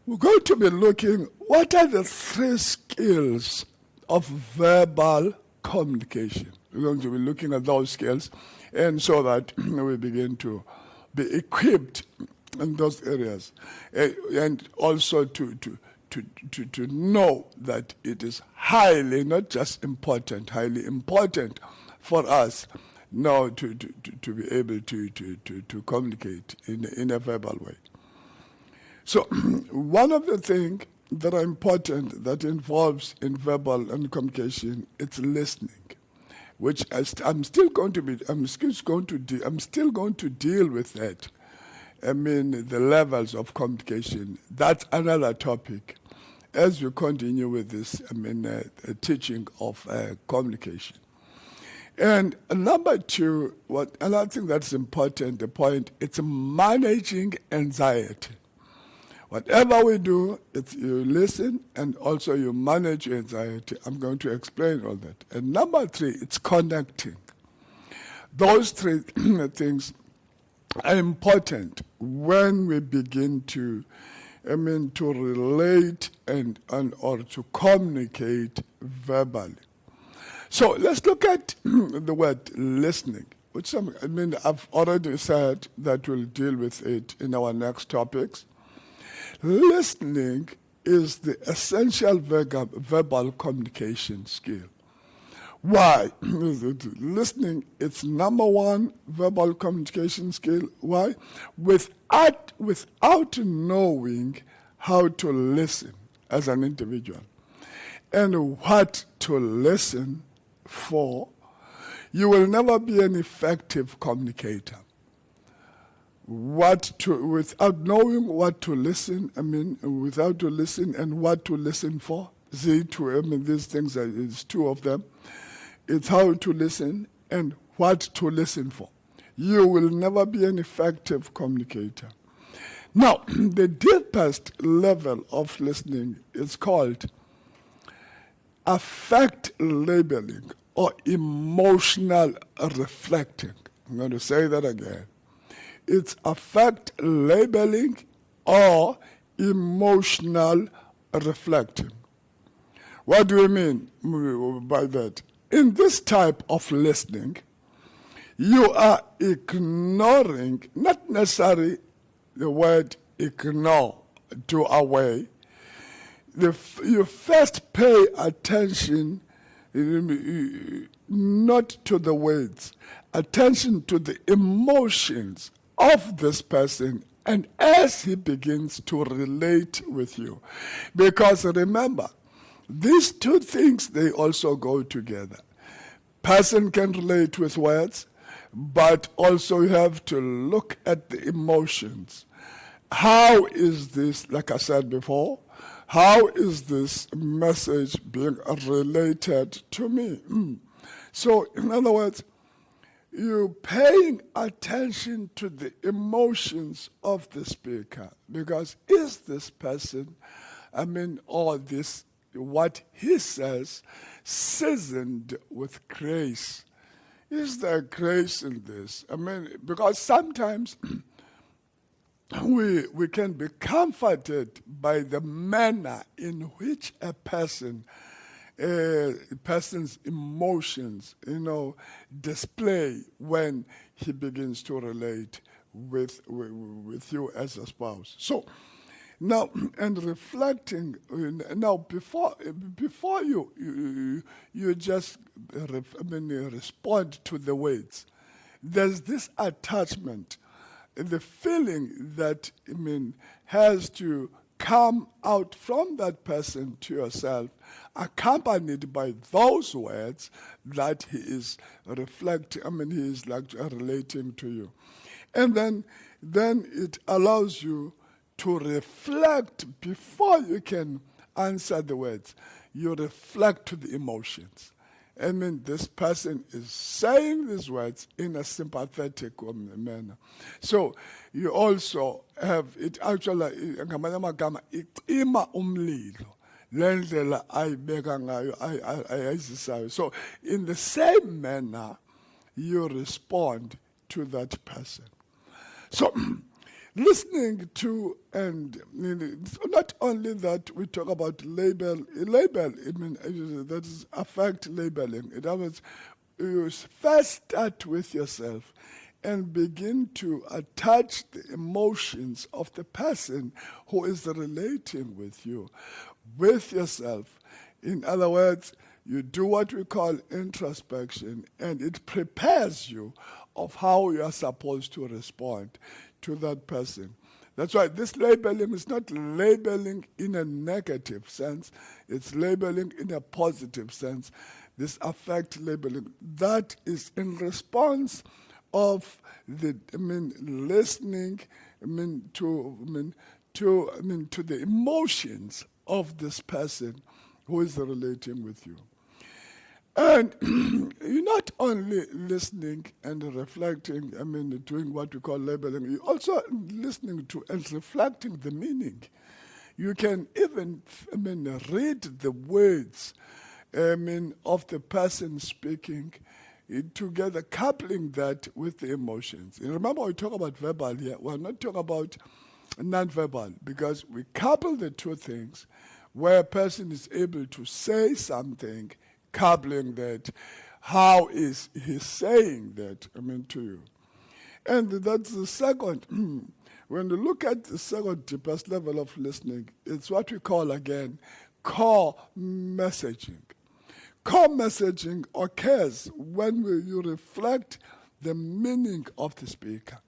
We're going to be looking, what are the 3 skills of verbal communication? We're going to be looking at those skills, and so that we begin to be equipped in those areas, and also to know that it is highly, not just important, highly important for us now to be able to communicate in a verbal way. So one of the things that are important that involves in verbal and communication, it's listening, which I'm still going to deal with that. I mean, the levels of communication. That's another topic as we continue with this, teaching of communication. And number 2, another thing that's important, the point, it's managing anxiety. Whatever we do, you listen and also you manage your anxiety. I'm going to explain all that. And number 3, it's connecting. Those 3 things are important when we begin to relate and or to communicate verbally. So let's look at the word listening, which I've already said that we'll deal with it in our next topics. Listening is the essential verbal communication skill. Why? Listening, it's number 1 verbal communication skill. Why? Without knowing how to listen as an individual and what to listen for, you will never be an effective communicator. Without knowing what to listen, without to listen and what to listen for. These things it's 2 of them. It's how to listen and what to listen for. You will never be an effective communicator. Now, the deepest level of listening is called affect labeling or emotional reflecting. I'm going to say that again. It's affect labeling or emotional reflecting. What do we mean by that? In this type of listening, you are ignoring, not necessarily the word ignore, do away. You first pay attention not to the words, attention to the emotions of this person and as he begins to relate with you. Because remember, these 2 things, they also go together. Person can relate with words, but also you have to look at the emotions. How is this, like I said before, how is this message being related to me? So, in other words, you're paying attention to the emotions of the speaker, because is this person, or this, what he says, seasoned with grace? Is there grace in this? Because sometimes we can be comforted by the manner in which a person's emotions, display when he begins to relate with you as a spouse. So now, and reflecting, now before you just respond to the words, there's this attachment, the feeling that has to come out from that person to yourself, accompanied by those words that he is reflecting, he is like relating to you. And then it allows you to reflect before you can answer the words. You reflect to the emotions. this person is saying these words in a sympathetic manner. So you also have it actually, ngamanye amagama, icima umlilo. Lendlela ayibeka ngayo ayazisayo. So in the same manner, you respond to that person. So, listening to, and it's not only that we talk about label, that is affect labeling. In other words, you first start with yourself and begin to attach the emotions of the person who is relating with you, with yourself. In other words, you do what we call introspection, and it prepares you of how you are supposed to respond to that person. That's why this labeling is not labeling in a negative sense, it's labeling in a positive sense. This affect labeling, that is in response of the listening to the emotions of this person who is relating with you. And you're not only listening and reflecting, doing what we call labeling, you're also listening to and reflecting the meaning. You can even, read the words, of the person speaking together, coupling that with the emotions. And remember, we talk about verbal here. We're not talking about non-verbal, because we couple the two things where a person is able to say something, coupling that, how is he saying that, to you. And that's the second, when you look at the second deepest level of listening, it's what we call, again, core messaging. Core messaging occurs when you reflect the meaning of the speaker.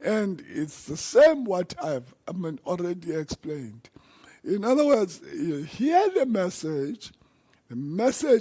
And it's the same what I've already explained. In other words, you hear the message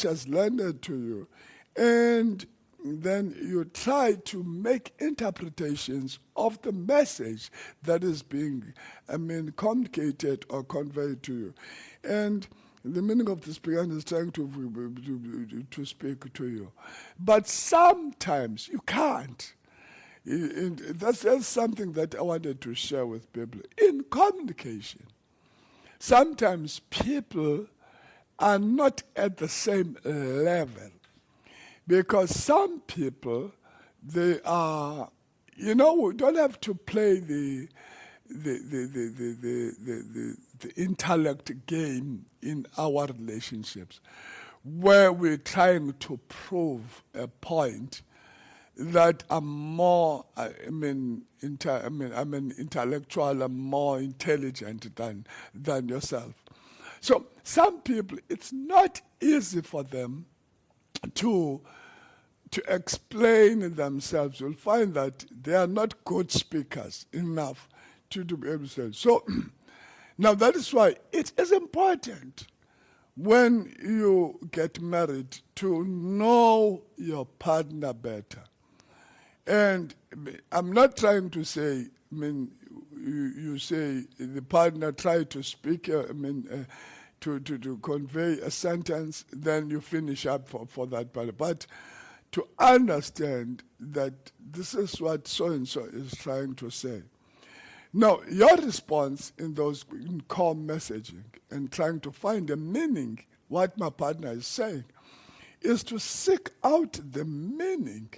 has landed to you, and then you try to make interpretations of the message that is being, communicated or conveyed to you. And the meaning of the speaker is trying to speak to you. But sometimes you can't. And that's something that I wanted to share with people. In communication, sometimes people are not at the same level, because some people, they are, we don't have to play the intellect game in our relationships, where we're trying to prove a point that I'm more, intellectual and more intelligent than yourself. So some people, it's not easy for them to explain themselves. You'll find that they are not good speakers enough to be able to say. So now that is why it is important when you get married to know your partner better. And I'm not trying to say, you say the partner try to speak, to convey a sentence, then you finish up for that part. But to understand that this is what so-and-so is trying to say. Now, your response in those core messaging and trying to find a meaning, what my partner is saying, is to seek out the meaning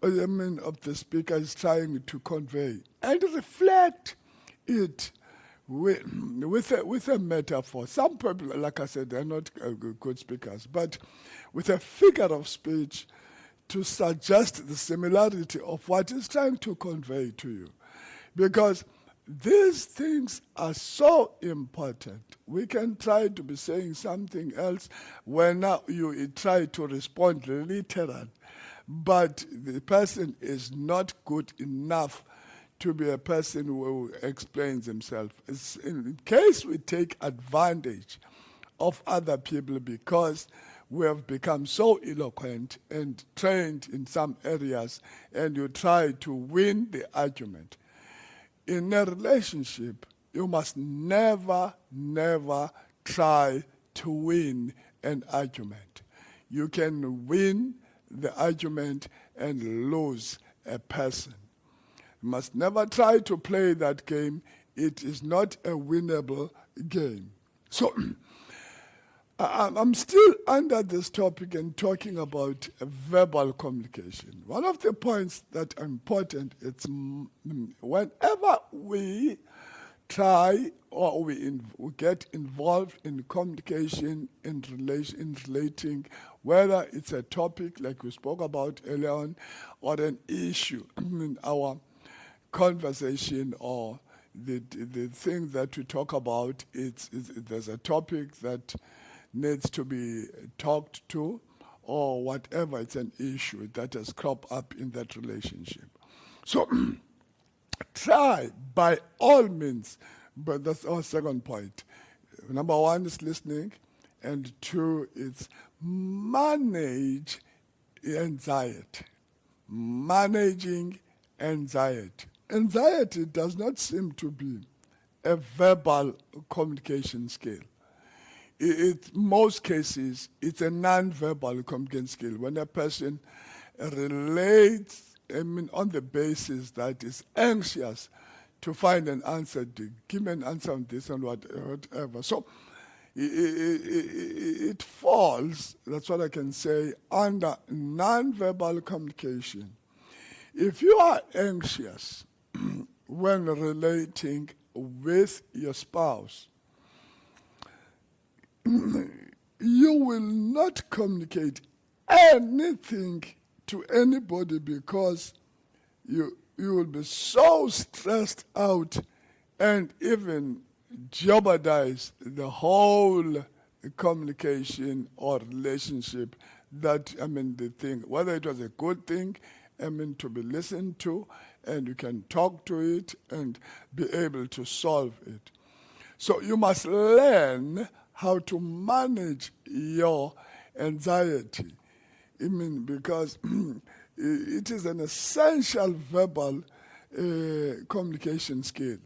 of the speaker is trying to convey, and reflect it with a metaphor. Some people, like I said, they're not good speakers, but with a figure of speech to suggest the similarity of what is trying to convey to you. Because these things are so important. We can try to be saying something else when now you try to respond literally, but the person is not good enough to be a person who explains himself. It's in case we take advantage of other people because we have become so eloquent and trained in some areas, and you try to win the argument. In a relationship, you must never, never try to win an argument. you can win the argument and lose a person. You must never try to play that game. It is not a winnable game. So I'm still under this topic and talking about verbal communication. One of the points that are important is whenever we try or we get involved in communication, in relating, whether it's a topic like we spoke about earlier on, or an issue in our conversation, or the thing that we talk about, there's a topic that needs to be talked to, or whatever, it's an issue that has cropped up in that relationship. So try by all means, but that's our second point. Number one is listening, and two is manage anxiety. Managing anxiety. Anxiety does not seem to be a verbal communication skill. Most cases, it's a non-verbal communication skill. When a person relates, on the basis that is anxious to find an answer, to give me an answer on this and whatever. So it falls, that's what I can say, under non-verbal communication. If you are anxious when relating with your spouse, you will not communicate anything to anybody because you will be so stressed out and even jeopardize the whole communication or relationship that, the thing, whether it was a good thing, to be listened to, and you can talk to it and be able to solve it. So you must learn how to manage your anxiety. Because it is an essential verbal communication skill.